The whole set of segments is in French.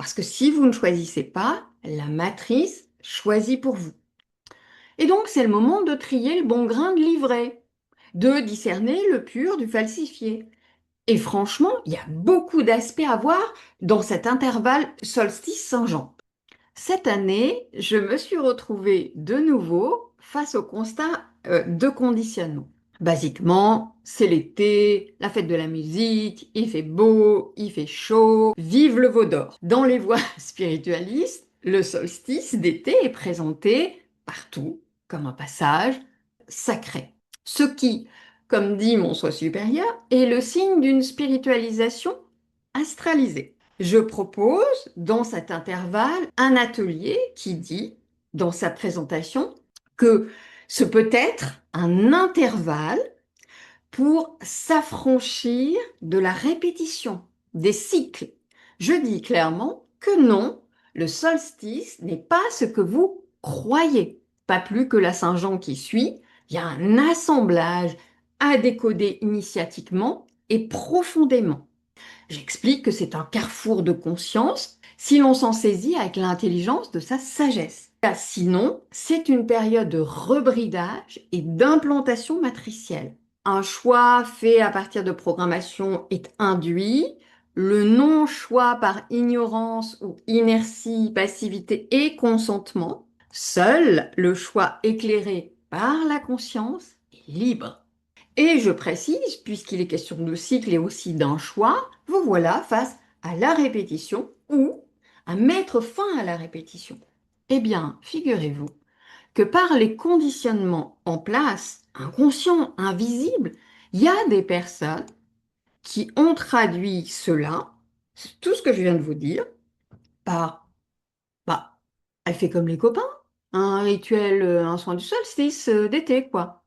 Parce que si vous ne choisissez pas, la matrice choisit pour vous. Et donc, c'est le moment de trier le bon grain de livret, de discerner le pur du falsifié. Et franchement, il y a beaucoup d'aspects à voir dans cet intervalle solstice-Saint-Jean. Cette année, je me suis retrouvée de nouveau face au constat de conditionnement. Basiquement, c'est l'été, la fête de la musique, il fait beau, il fait chaud, vive le veau d'or. Dans les voies spiritualistes, le solstice d'été est présenté partout comme un passage sacré. Ce qui, comme dit mon soi supérieur, est le signe d'une spiritualisation astralisée. Je propose dans cet intervalle un atelier qui dit, dans sa présentation, que ce peut être un intervalle pour s'affranchir de la répétition, des cycles. Je dis clairement que non, le solstice n'est pas ce que vous croyez. Pas plus que la Saint-Jean qui suit, il y a un assemblage à décoder initiatiquement et profondément. J'explique que c'est un carrefour de conscience si l'on s'en saisit avec l'intelligence de sa sagesse. Sinon, c'est une période de rebridage et d'implantation matricielle. Un choix fait à partir de programmation est induit. Le non-choix par ignorance ou inertie, passivité et consentement. Seul le choix éclairé par la conscience est libre. Et je précise, puisqu'il est question de cycle et aussi d'un choix, vous voilà face à la répétition ou à mettre fin à la répétition. Eh bien, figurez-vous que par les conditionnements en place, inconscients, invisibles, il y a des personnes qui ont traduit cela, tout ce que je viens de vous dire, par, bah, elle fait comme les copains, un rituel, un soin du solstice d'été, quoi.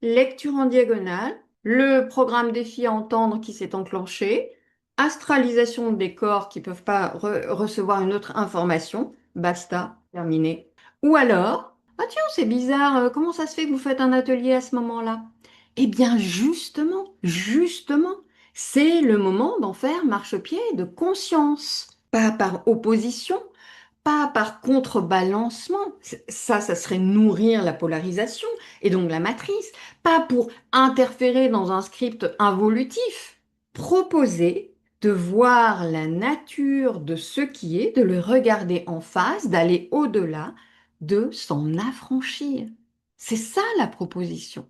Lecture en diagonale, le programme défi à entendre qui s'est enclenché, astralisation des corps qui ne peuvent pas recevoir une autre information, basta, terminé. Ou alors, ah tiens, c'est bizarre, comment ça se fait que vous faites un atelier à ce moment-là? Eh bien, justement, c'est le moment d'en faire marchepied de conscience, pas par opposition, pas par contrebalancement, ça serait nourrir la polarisation et donc la matrice, pas pour interférer dans un script involutif. Proposer de voir la nature de ce qui est, de le regarder en face, d'aller au-delà, de s'en affranchir. C'est ça la proposition.